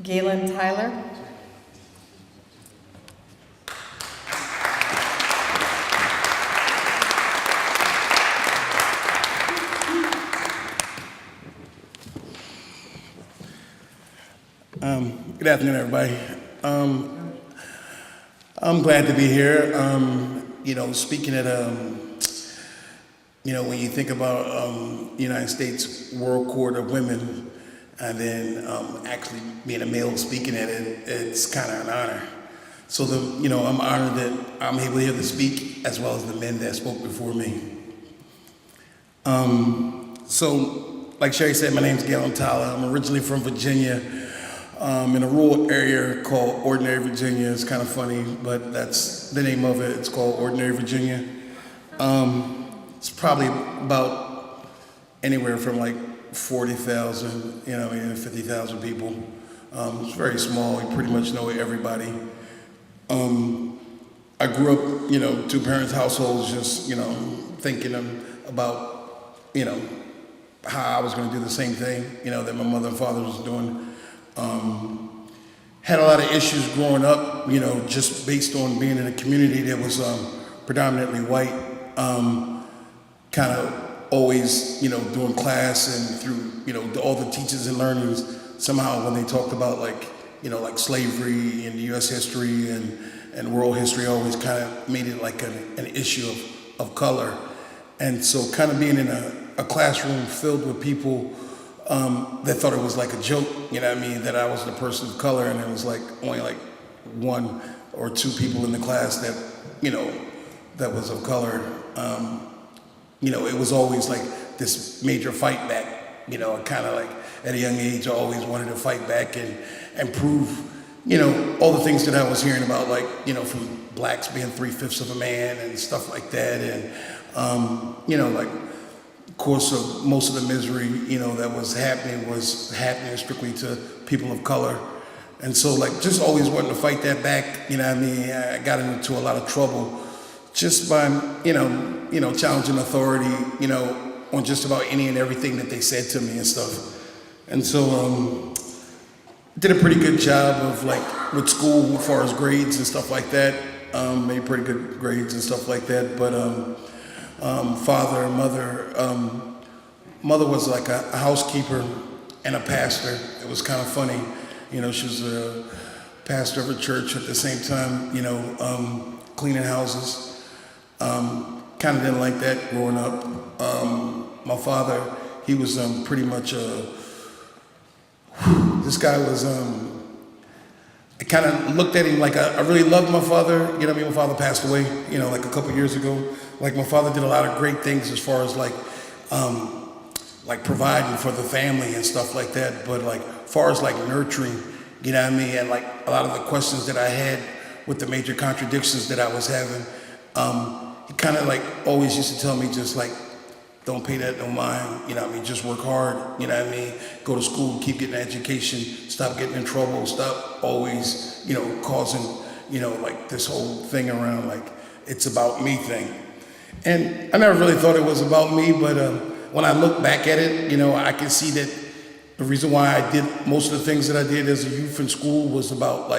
Galen Tyler. Good afternoon, everybody. I'm glad to be here. Speaking at when you think about United States World Court of Women, and then actually being a male speaking at it, it's kind of an honor. So I'm honored that I'm able here to speak, as well as the men that spoke before me. So, like Sherry said, my name's Galen Tyler. I'm originally from Virginia. In a rural area called Ordinary Virginia. It's kind of funny, but that's the name of it. It's called Ordinary Virginia. It's probably about anywhere from like 40,000, 50,000 people. It's very small. You pretty much know everybody. I grew up, two parents households, just, thinking about, how I was going to do the same thing, that my mother and father was doing. Had a lot of issues growing up, just based on being in a community that was predominantly white. Kind of always, doing class and through, all the teachers and learnings. Somehow when they talked about like slavery and U.S. history and world history, always kind of made it like an issue of color. And so kind of being in a classroom filled with people that thought it was like a joke, that I was the person of color, and it was like only like one or two people in the class that, that was of color. It was always like this major fight back, kind of like at a young age, I always wanted to fight back and prove, all the things that I was hearing about, like, from blacks being 3/5 of a man and stuff like that. And, of course, most of the misery, that was happening strictly to people of color. And so, just always wanting to fight that back, I got into a lot of trouble just by, challenging authority, on just about any and everything that they said to me and stuff. And so, did a pretty good job of, with school as far as grades and stuff like that. Made pretty good grades and stuff like that, but, father and mother was like a housekeeper and a pastor. It was kind of funny, she was a pastor of a church at the same time, cleaning houses. Kind of didn't like that growing up. My father, he was pretty much this guy was, I kind of looked at him like I really loved my father. My father passed away, like a couple years ago. Like my father did a lot of great things as far as like providing for the family and stuff like that. But as far as nurturing, and like a lot of the questions that I had with the major contradictions that I was having, he kind of always used to tell me just don't pay that no mind, just work hard, go to school, keep getting an education, stop getting in trouble, stop always, causing, this whole thing around it's about me thing. And I never really thought it was about me, but when I look back at it, I can see that the reason why I did most of the things that I did as a youth in school was about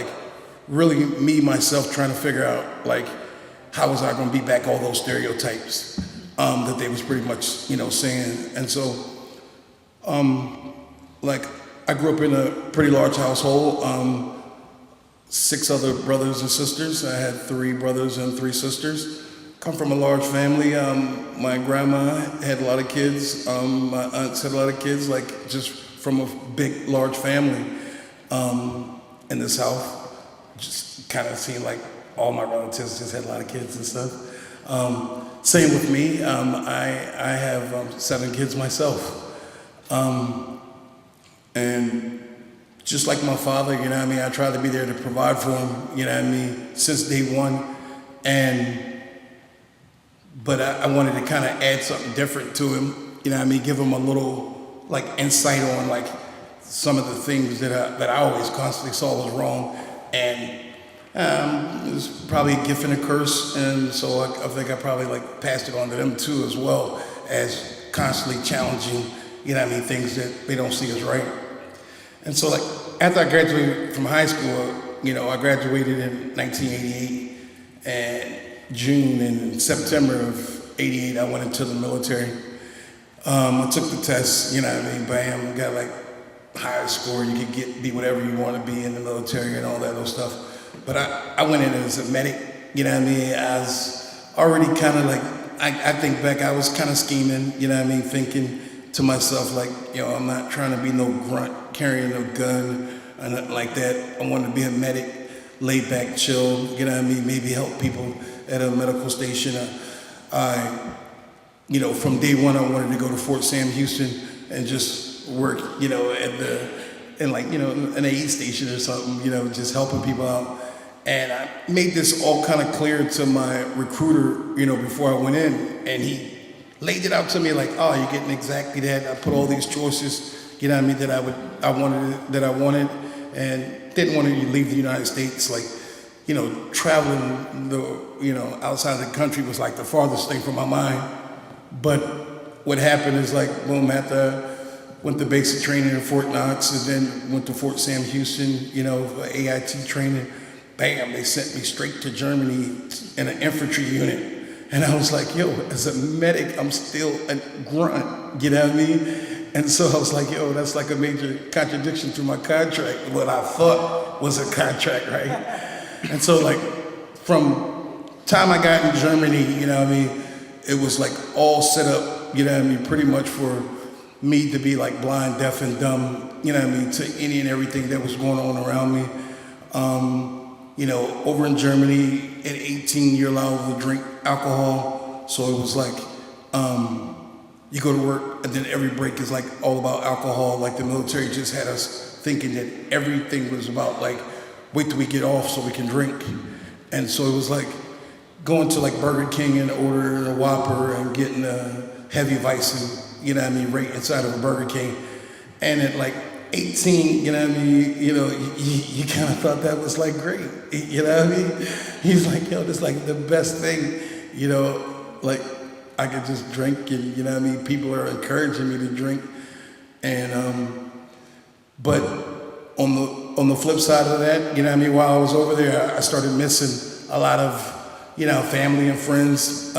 really me, myself, trying to figure out how was I going to beat back all those stereotypes that they was pretty much, saying. And so, I grew up in a pretty large household, 6 other brothers and sisters. I had 3 brothers and 3 sisters. Come from a large family. My grandma had a lot of kids. My aunts had a lot of kids, just from a big, large family in the South. Just kind of seemed like all my relatives just had a lot of kids and stuff. Same with me. I have 7 kids myself. And just like my father, I tried to be there to provide for him, since day one. But I wanted to kind of add something different to him, give him a little insight on some of the things that I always constantly saw was wrong. And it was probably a gift and a curse, and so I think I probably passed it on to them too, as well as constantly challenging, things that they don't see as right. And so like after I graduated from high school, I graduated in 1988, and June and September of 88, I went into the military. I took the test, bam, got like higher score, you could be whatever you want to be in the military and all that other stuff. But I went in as a medic, I was already kind of like, I think back, I was kind of scheming, thinking to myself like, I'm not trying to be no grunt, carrying no gun, or nothing like that. I wanted to be a medic, laid back, chill, maybe help people at a medical station. From day one, I wanted to go to Fort Sam Houston and just work, in an aid station or something, just helping people out. And I made this all kind of clear to my recruiter, before I went in, and he laid it out to me like, oh, you're getting exactly that. I put all these choices, that I wanted, and didn't want to leave the United States. Like, traveling outside the country was like the farthest thing from my mind. But what happened is like, boom, after I went to basic training in Fort Knox, and then went to Fort Sam Houston, for AIT training. Bam, they sent me straight to Germany in an infantry unit. And I was like, as a medic, I'm still a grunt, you know what I mean? And so I was like, that's like a major contradiction to my contract, what I thought was a contract, right? And so like, from time I got in Germany, it was like all set up, pretty much for me to be like blind, deaf, and dumb, to any and everything that was going on around me. Over in Germany, at 18, you're allowed to drink alcohol. So it was like, you go to work, and then every break is like all about alcohol. Like the military just had us thinking that everything was about like, wait till we get off so we can drink. And so it was like going to like Burger King and ordering a Whopper and getting a heavy Weissen, right inside of a Burger King. And at like 18, you kind of thought that was like great, He's like, this is like the best thing, like I could just drink, and people are encouraging me to drink. And but on the flip side of that, while I was over there, I started missing a lot of family and friends.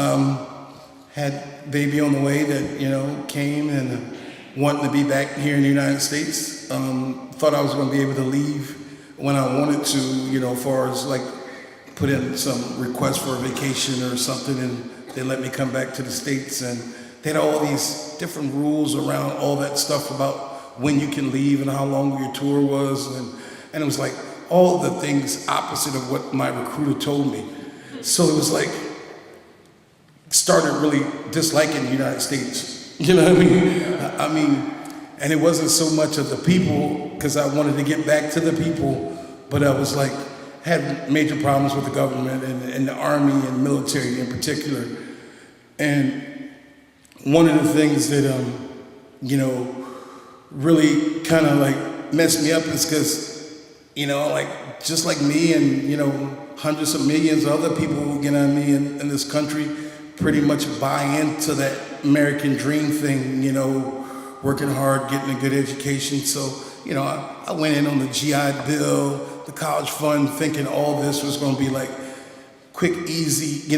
Had baby on the way that came and wanting to be back here in the United States. Thought I was going to be able to leave when I wanted to, as far as like put in some request for a vacation or something, and they let me come back to the States. And they had all these different rules around all that stuff about when you can leave and how long your tour was, and it was like all the things opposite of what my recruiter told me. So it was like started really disliking the United States. You know what I mean? And it wasn't so much of the people, because I wanted to get back to the people, but I was like, had major problems with the government and the army and military in particular. And one of the things that, really kind of like messed me up is because, like just like me and, hundreds of millions of other people, in this country pretty much buy into that American dream thing, working hard, getting a good education. So, I went in on the GI Bill, the college fund, thinking all this was going to be like quick, easy,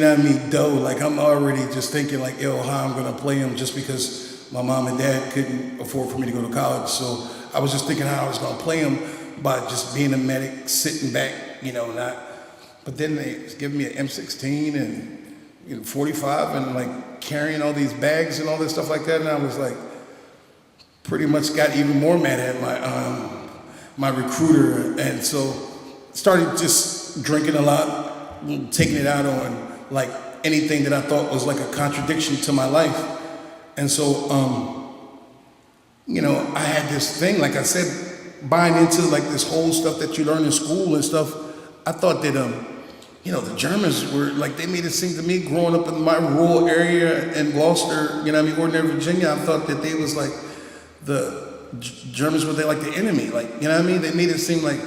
dough. Like I'm already just thinking like, how I'm going to play them just because my mom and dad couldn't afford for me to go to college. So I was just thinking how I was going to play them by just being a medic, sitting back, not. But then they gave me an M16 and 45 and like carrying all these bags and all this stuff like that. And I was like, pretty much got even more mad at my recruiter, and so started just drinking a lot, taking it out on like anything that I thought was like a contradiction to my life. And so, I had this thing, like I said, buying into like this whole stuff that you learn in school and stuff. I thought that, the Germans were like, they made it seem to me growing up in my rural area in Gloucester, ordinary Virginia, I thought that they was like, the Germans were like the enemy, like, They made it seem like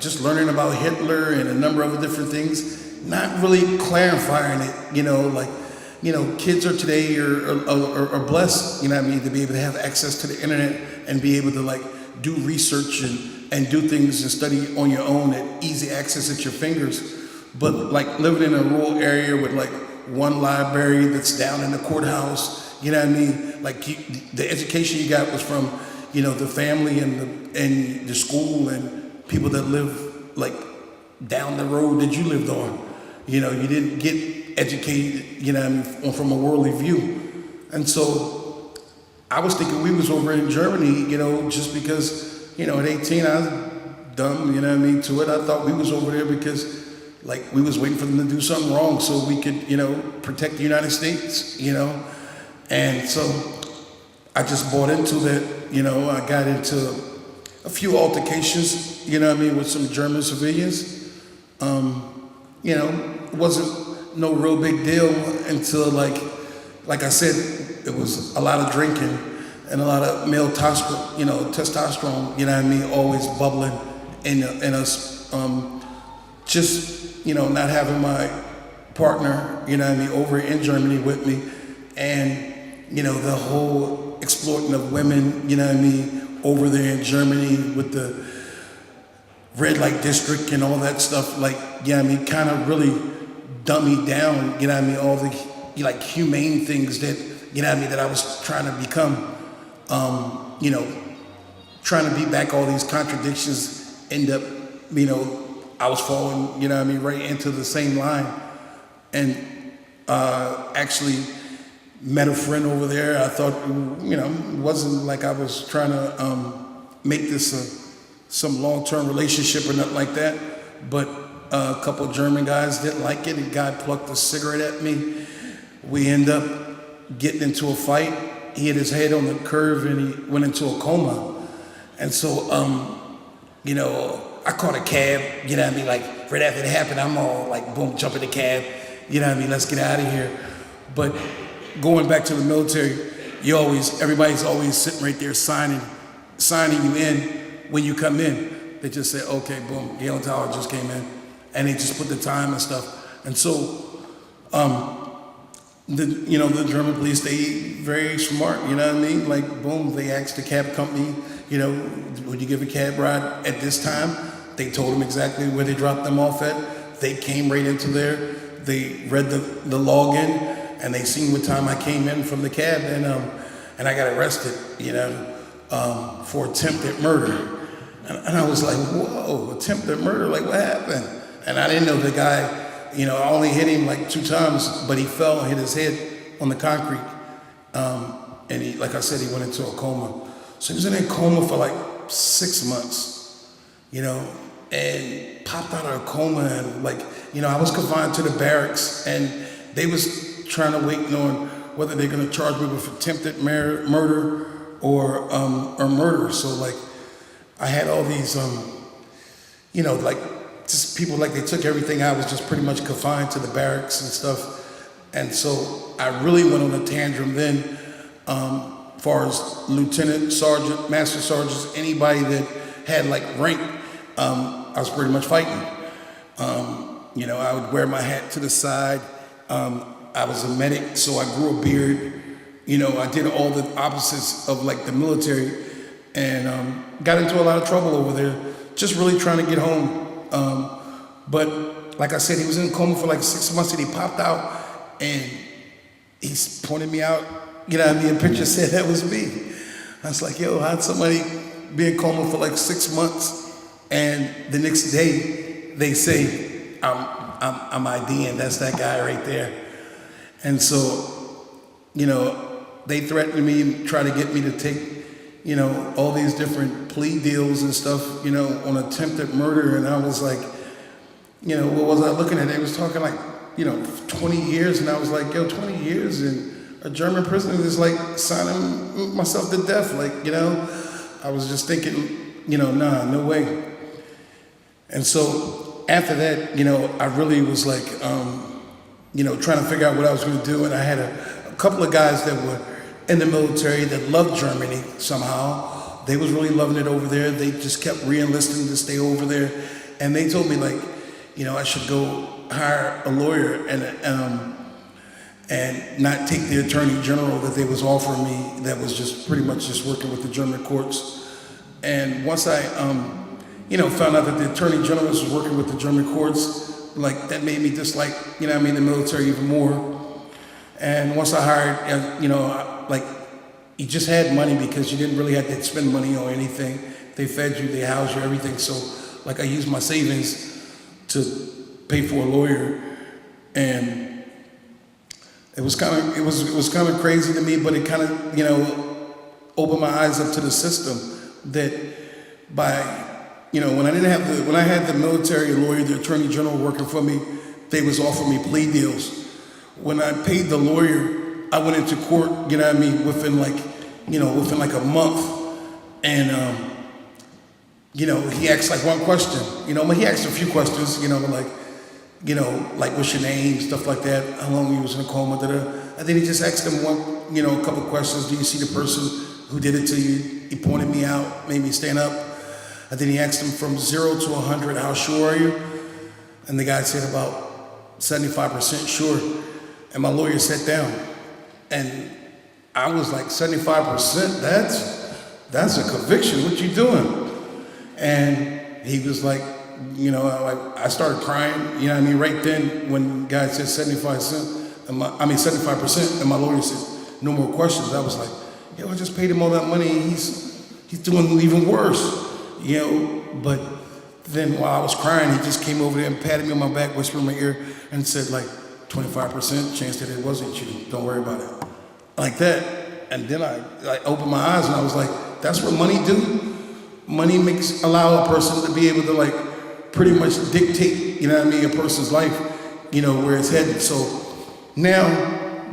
just learning about Hitler and a number of other different things, not really clarifying it, kids are today are blessed, to be able to have access to the internet and be able to like do research and do things and study on your own at easy access at your fingers. But like living in a rural area with like one library that's down in the courthouse, you know what I mean? Like the education you got was from, you know, the family and the school and people that live like down the road that you lived on. You know, you didn't get educated, you know what I mean, from a worldly view. And so I was thinking we was over in Germany, you know, just because, you know, at 18 I was dumb, you know what I mean, to it. I thought we was over there because like we was waiting for them to do something wrong so we could, you know, protect the United States, you know. And so I just bought into that, you know. I got into a few altercations, you know what I mean, with some German civilians. You know, it wasn't no real big deal until like I said, it was a lot of drinking and a lot of male testosterone, you know what I mean, always bubbling in us. Just, you know, not having my partner, you know what I mean, over in Germany with me, and, you know, the whole exploiting of women, you know what I mean, over there in Germany with the red light district and all that stuff, like, yeah, I mean, kind of really dummy down, you know what I mean, all the, like, humane things that, you know what I mean, that I was trying to become, you know, trying to beat back all these contradictions, end up, you know, I was falling, you know what I mean, right into the same line. And actually met a friend over there. I thought, you know, it wasn't like I was trying to make this some long-term relationship or nothing like that. But a couple of German guys didn't like it. A guy plucked a cigarette at me. We end up getting into a fight. He hit his head on the curve and he went into a coma. And so, you know, I caught a cab, you know what I mean, like right after it happened, I'm all like, boom, jump in the cab, you know what I mean, let's get out of here. But going back to the military, everybody's always sitting right there signing you in when you come in. They just say, okay, boom, Galen Tyler just came in. And they just put the time and stuff. And so, the German police, they very smart, you know what I mean? Like, boom, they asked the cab company, you know, would you give a cab ride at this time? They told them exactly where they dropped them off at. They came right into there. They read the login, and they seen what time I came in from the cab, and I got arrested, you know, for attempted murder. And I was like, whoa, attempted murder? Like, what happened? And I didn't know the guy, you know, I only hit him like 2 times, but he fell and hit his head on the concrete. And he, like I said, he went into a coma. So he was in a coma for like 6 months, you know, and popped out of a coma, and like, you know, I was confined to the barracks, and they was trying to wait on whether they're gonna charge me with attempted murder or murder. So like, I had all these, you know, like just people, like they took everything. I was just pretty much confined to the barracks and stuff. And so I really went on a tantrum then, far as lieutenant, sergeant, master sergeants, anybody that had like rank, I was pretty much fighting. You know, I would wear my hat to the side. I was a medic, so I grew a beard. You know, I did all the opposites of like the military, and got into a lot of trouble over there, just really trying to get home. But like I said, he was in a coma for like 6 months, and he popped out, and he pointed me out, you know what I mean, a picture said that was me. I was like, yo, how'd somebody be in coma for like 6 months, and the next day they say, I'm IDing, that's that guy right there. And so, you know, they threatened me, try to get me to take, you know, all these different plea deals and stuff, you know, on attempted murder. And I was like, you know, what was I looking at? They was talking like, you know, 20 years. And I was like, yo, 20 years in a German prison is like signing myself to death. Like, you know, I was just thinking, you know, nah, no way. And so after that, you know, I really was like, you know, trying to figure out what I was going to do. And I had a couple of guys that were in the military that loved Germany somehow. They was really loving it over there. They just kept re-enlisting to stay over there. And they told me like, you know, I should go hire a lawyer and not take the attorney general that they was offering me that was just pretty much just working with the German courts. And once I, found out that the Attorney General was working with the German courts, like that made me dislike, the military even more. And once I hired, you just had money because you didn't really have to spend money on anything. They fed you, they housed you, everything. So, I used my savings to pay for a lawyer, and it was kind of crazy to me, but it kind of, opened my eyes up to the system that by, when I had the military lawyer, the Attorney General working for me, they was offering me plea deals. When I paid the lawyer, I went into court, within like a month, and he asked like one question, he asked a few questions, like what's your name, stuff like that, how long you was in a coma, and then he just asked him a couple questions. Do you see the person who did it to you? He pointed me out, made me stand up, and then he asked him from 0 to 100, how sure are you? And the guy said about 75% sure. And my lawyer sat down, and I was like, 75%? That's a conviction. What you doing? And he was like, I started crying. Right then when the guy said 75%, and my lawyer said no more questions. I was like, I just paid him all that money. He's doing even worse, But then while I was crying, he just came over there and patted me on my back, whispered in my ear, and said like, 25% chance that it wasn't you. Don't worry about it. Like that. And then I opened my eyes and I was like, that's what money do? Money allow a person to be able to pretty much dictate, a person's life, where it's headed. So now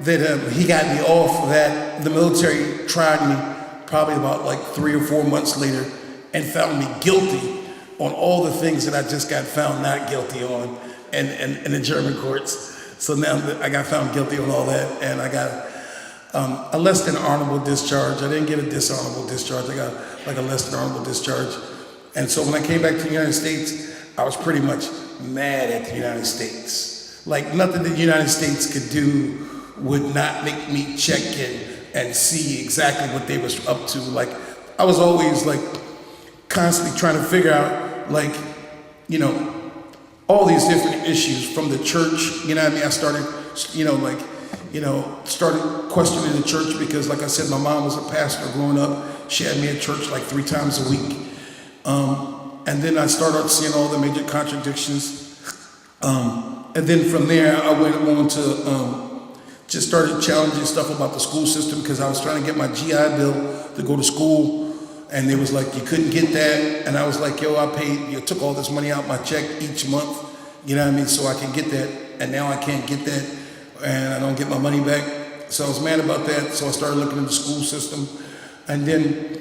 that he got me off that, the military tried me probably about 3 or 4 months later and found me guilty on all the things that I just got found not guilty on in the German courts. So now I got found guilty on all that, and I got a less than honorable discharge. I didn't get a dishonorable discharge. I got a less than honorable discharge. And so when I came back to the United States, I was pretty much mad at the United States. Nothing the United States could do would not make me check and see exactly what they was up to. I was always constantly trying to figure out all these different issues from the church, I started, started questioning the church because, like I said, my mom was a pastor growing up. She had me at church 3 times a week. And then I started seeing all the major contradictions. And then from there, I went on to just started challenging stuff about the school system because I was trying to get my GI Bill to go to school. And they was like, you couldn't get that. And I was like, I took all this money out my check each month, so I can get that. And now I can't get that, and I don't get my money back. So I was mad about that. So I started looking at the school system. And then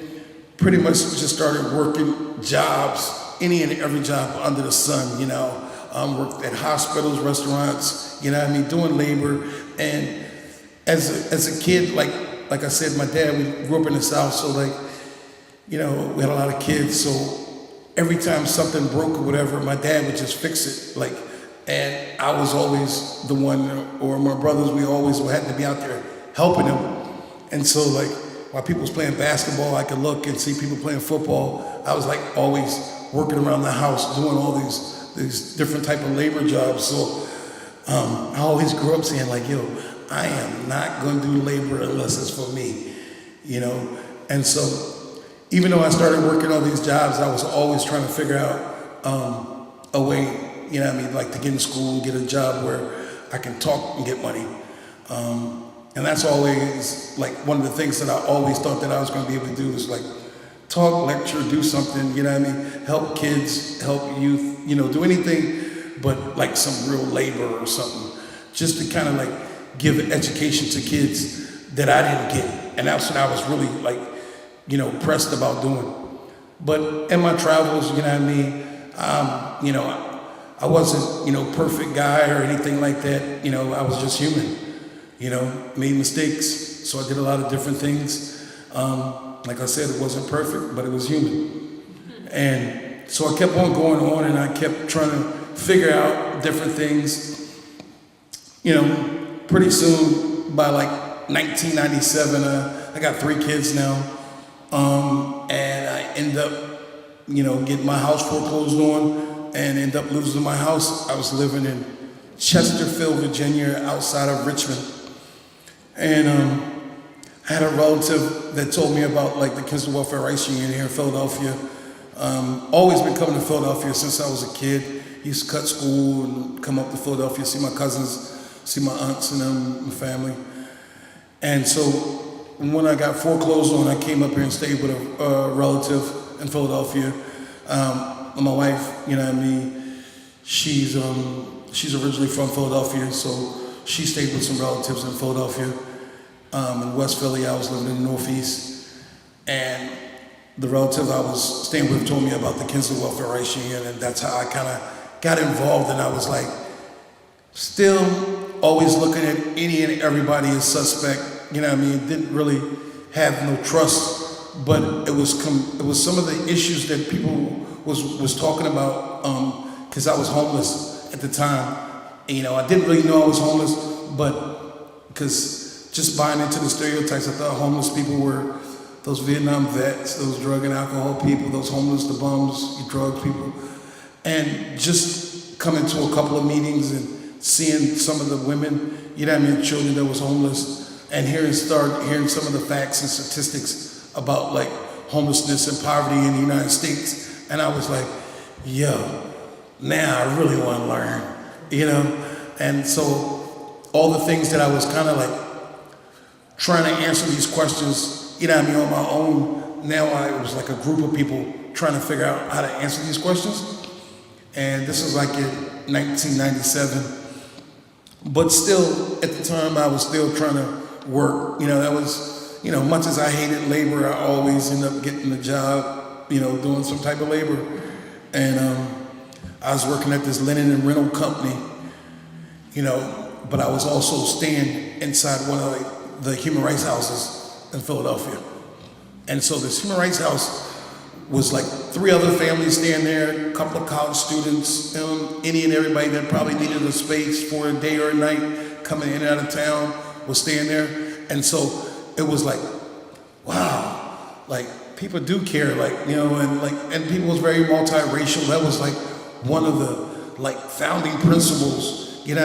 pretty much just started working jobs, any and every job under the sun, worked at hospitals, restaurants, doing labor. And as a kid, like I said, my dad, we grew up in the South, so we had a lot of kids, so every time something broke or whatever, my dad would just fix it. And I was always the one, or my brothers, we always had to be out there helping them. And so while people was playing basketball, I could look and see people playing football. I was always working around the house, doing all these different type of labor jobs. So I always grew up saying I am not going to do labor unless it's for me, And so even though I started working all these jobs, I was always trying to figure out a way, to get in school and get a job where I can talk and get money. And that's always one of the things that I always thought that I was going to be able to do is talk, lecture, do something, help kids, help youth, do anything but some real labor or something, just to kind of give education to kids that I didn't get. And that's what I was really pressed about doing. But in my travels, I wasn't, perfect guy or anything like that. I was just human, made mistakes. So I did a lot of different things. Like I said, it wasn't perfect, but it was human. And so I kept on going on, and I kept trying to figure out different things. Pretty soon, by 1997, I got 3 kids now. And I ended up, getting my house foreclosed on and ended up losing my house. I was living in Chesterfield, Virginia, outside of Richmond. And I had a relative that told me about like the Kensington Welfare Rights Union here in Philadelphia. Always been coming to Philadelphia since I was a kid. Used to cut school and come up to Philadelphia, see my cousins, see my aunts and them, my family. And so when I got foreclosed on, I came up here and stayed with a relative in Philadelphia. My wife, she's originally from Philadelphia, so she stayed with some relatives in Philadelphia. In West Philly, I was living in the Northeast, and the relative I was staying with told me about the Kensington Welfare Rights Union, and that's how I kind of got involved. And I was like, still always looking at any and everybody as suspect. Didn't really have no trust, but it was some of the issues that people was talking about, because I was homeless at the time. I didn't really know I was homeless, but because just buying into the stereotypes, I thought homeless people were those Vietnam vets, those drug and alcohol people, those homeless, the bums, the drug people. And just coming to a couple of meetings and seeing some of the women, children that was homeless, and hearing some of the facts and statistics about like homelessness and poverty in the United States. And I was like, now I really want to learn, And so all the things that I was kind of like trying to answer these questions, on my own, now I was like a group of people trying to figure out how to answer these questions. And this was like in 1997. But still, at the time, I was still trying to work. That was, much as I hated labor, I always ended up getting a job, doing some type of labor. And I was working at this linen and rental company, but I was also staying inside one of the human rights houses in Philadelphia. And so this human rights house was like 3 other families staying there, a couple of college students, any and everybody that probably needed a space for a day or a night coming in and out of town was staying there. And so it was like, wow, like people do care, and people was very multiracial. That was like one of the like founding principles, in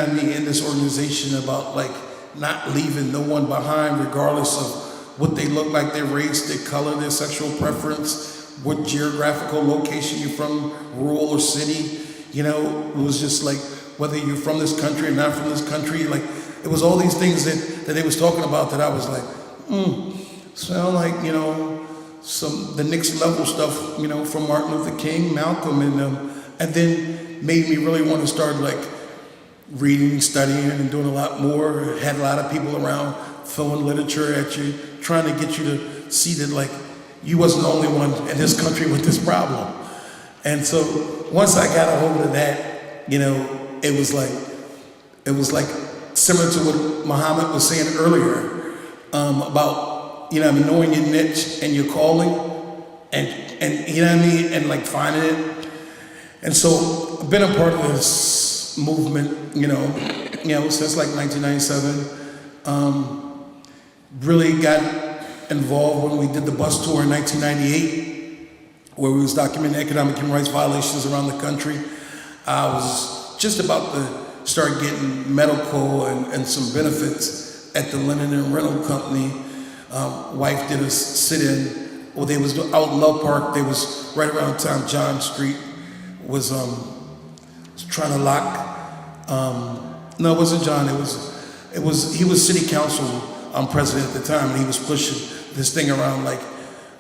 this organization about like not leaving no one behind regardless of what they look like, their race, their color, their sexual preference, what geographical location you're from, rural or city. It was just like whether you're from this country or not from this country. Like it was all these things that they was talking about that I was like, sound like, the next level stuff, from Martin Luther King, Malcolm, and then made me really want to start like reading, studying, and doing a lot more. Had a lot of people around throwing literature at you, trying to get you to see that like you wasn't the only one in this country with this problem. And so once I got a hold of that, it was like similar to what Muhammad was saying earlier, about knowing your niche and your calling, and and like finding it. And so I've been a part of this movement, since like 1997. Really got involved when we did the bus tour in 1998, where we was documenting economic human rights violations around the country. I was just about to start getting medical and some benefits at the linen and rental company. Wife did a sit-in. Well, they was out in Love Park. They was right around town. John Street was trying to lock. No, it wasn't John. He was city council president at the time, and he was pushing this thing around like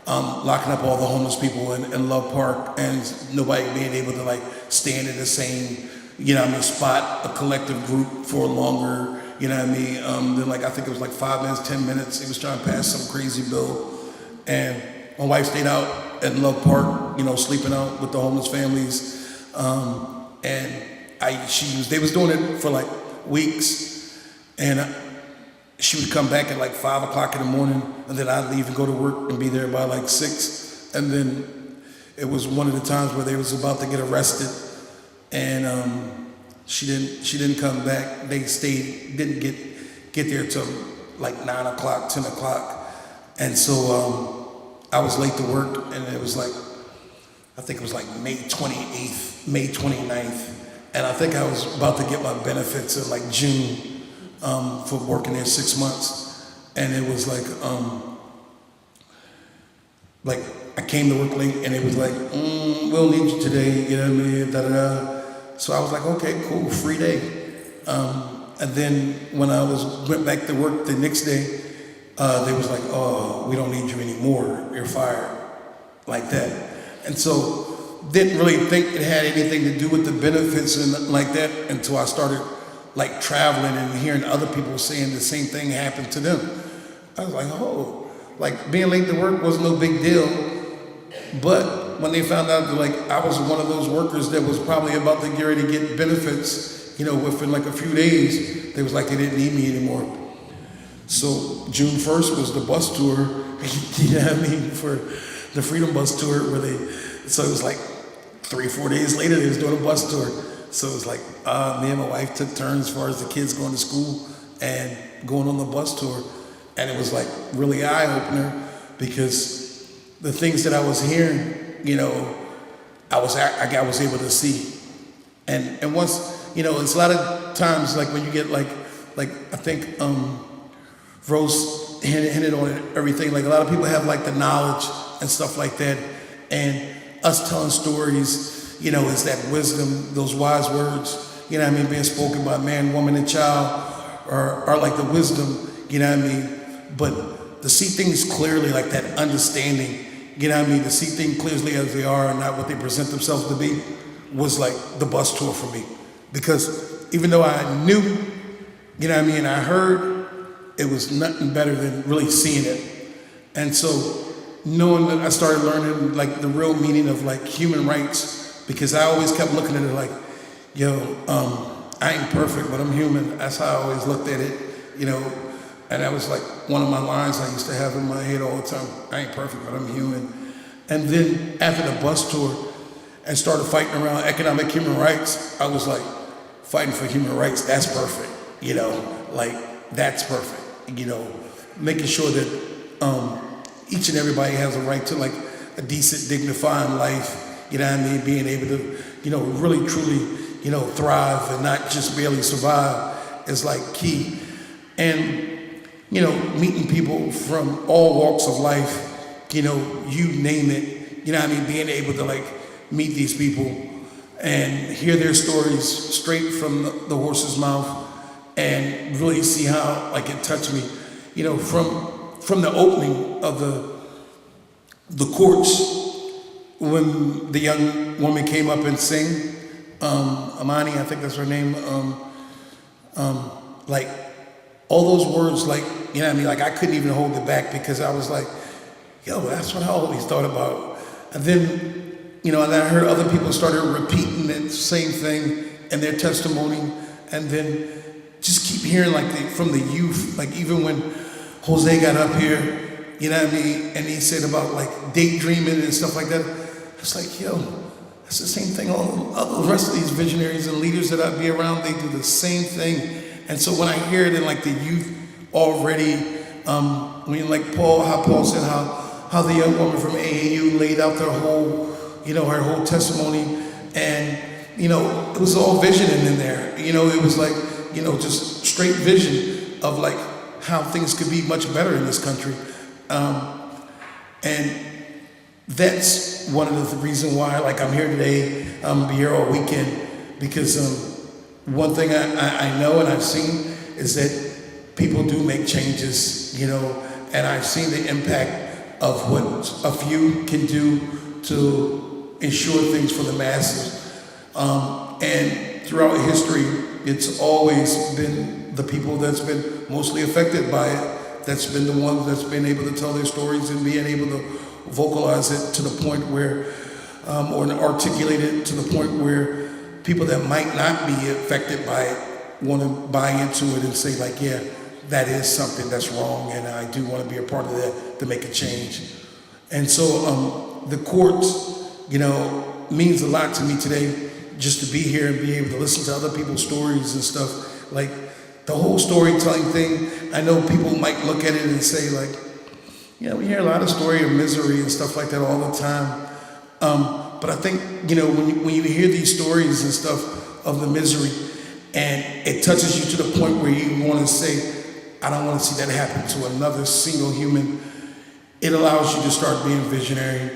locking up all the homeless people in Love Park, and nobody being able to like stand in the same, spot, a collective group for longer, then like I think it was like 5 minutes, 10 minutes. He was trying to pass some crazy bill, and my wife stayed out at Love Park, sleeping out with the homeless families, and they was doing it for like weeks, and she would come back at like 5 o'clock in the morning, and then I'd leave and go to work and be there by like 6. And then it was one of the times where they was about to get arrested, and she didn't come back. They didn't get there till like 9 o'clock, 10 o'clock. And so I was late to work, and it was like, I think it was like May 28th, May 29th, and I think I was about to get my benefits in like June for working there 6 months, and it was like I came to work late, and it was like, we'll need you today, you know what I mean, da-da-da. So I was like, okay, cool, free day. And then when I went back to work the next day, they was like, oh, we don't need you anymore, you're fired, like that. And so didn't really think it had anything to do with the benefits and like that until I started like traveling and hearing other people saying the same thing happened to them. I was like, oh, like being late to work was no big deal. But when they found out that like I was one of those workers that was probably about to get ready to get benefits, you know, within like a few days, they was like they didn't need me anymore. So June 1st was the bus tour, you know what I mean, for the Freedom Bus tour so it was like 3-4 days later they was doing a bus tour. So it was like me and my wife took turns as far as the kids going to school and going on the bus tour. And it was like really eye-opener because the things that I was hearing, you know, I was able to see. And once, you know, it's a lot of times like when you get like I think Rose hinted on it, everything, like a lot of people have like the knowledge and stuff like that, and us telling stories, you know, is that wisdom, those wise words, you know what I mean, being spoken by man, woman, and child are like the wisdom, you know what I mean, but to see things clearly, like that understanding, you know what I mean, to see things clearly as they are and not what they present themselves to be, was like the bus tour for me. Because even though I knew, you know what I mean, I heard, it was nothing better than really seeing it. And so knowing that I started learning like the real meaning of like human rights, because I always kept looking at it like, yo, I ain't perfect, but I'm human. That's how I always looked at it, you know. And that was like one of my lines I used to have in my head all the time. I ain't perfect, but I'm human. And then after the bus tour and started fighting around economic human rights, I was like, fighting for human rights, that's perfect, you know, like that's perfect, you know, making sure that each and everybody has a right to like a decent, dignified life, you know what I mean, being able to, you know, really truly, you know, thrive and not just barely survive is like key. And, you know, meeting people from all walks of life, you know, you name it, you know what I mean, being able to like meet these people and hear their stories straight from the horse's mouth and really see how like it touched me, you know, from the opening of the courts when the young woman came up and sang, Amani, I think that's her name, like all those words, like, you know what I mean, like I couldn't even hold it back because I was like, yo, that's what I always thought about. And then, you know, and I heard other people started repeating that same thing in their testimony, and then just keep hearing like from the youth, like even when Jose got up here, you know what I mean, and he said about like daydreaming and stuff like that, it's like, yo, that's the same thing all the rest of these visionaries and leaders that I'd be around, they do the same thing. And so when I hear it in like the youth already, when like how Paul said how the young woman from AAU laid out their whole, you know, her whole testimony, and, you know, it was all visioning in there. You know, it was like, you know, just straight vision of like how things could be much better in this country. And that's one of the reasons why, like, I'm here today, be here all weekend, because one thing I know and I've seen is that people do make changes, you know, and I've seen the impact of what a few can do to ensure things for the masses. And throughout history, it's always been the people that's been mostly affected by it, that's been the ones that's been able to tell their stories and being able to vocalize it to the point where, or articulate it to the point where people that might not be affected by it want to buy into it and say like, yeah, that is something that's wrong, and I do want to be a part of that to make a change. And so the courts, you know, means a lot to me today, just to be here and be able to listen to other people's stories and stuff. Like the whole storytelling thing, I know people might look at it and say like, you know, we hear a lot of story of misery and stuff like that all the time. But I think, you know, when you hear these stories and stuff of the misery, and it touches you to the point where you want to say, I don't want to see that happen to another single human, it allows you to start being visionary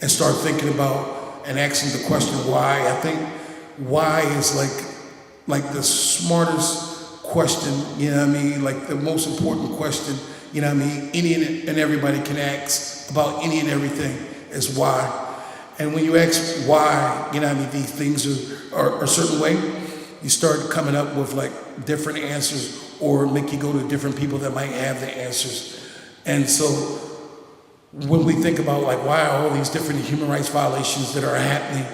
and start thinking about and asking the question why. I think why is like the smartest question, you know what I mean? Like the most important question, you know what I mean? Any and everybody can ask about any and everything is why. And when you ask why, you know what I mean, these things are a certain way, you start coming up with like different answers, or make you go to different people that might have the answers. And so when we think about like why are all these different human rights violations that are happening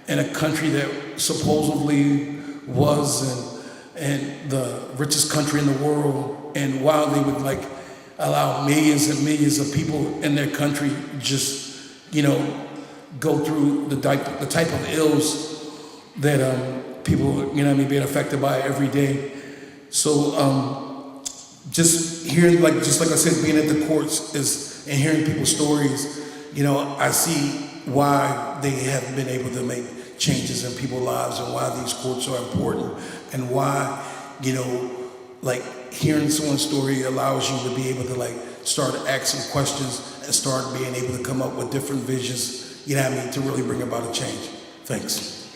in a country that supposedly was and the richest country in the world, and while they would like allow millions and millions of people in their country just, you know, go through the type of ills that people, you know what I mean, being affected by every day. So just hearing, like I said, being at the courts and hearing people's stories, you know, I see why they have been able to make changes in people's lives, and why these courts are important, and why, you know, like hearing someone's story allows you to be able to like start asking questions and start being able to come up with different visions, you know what I mean, to really bring about a change. Thanks.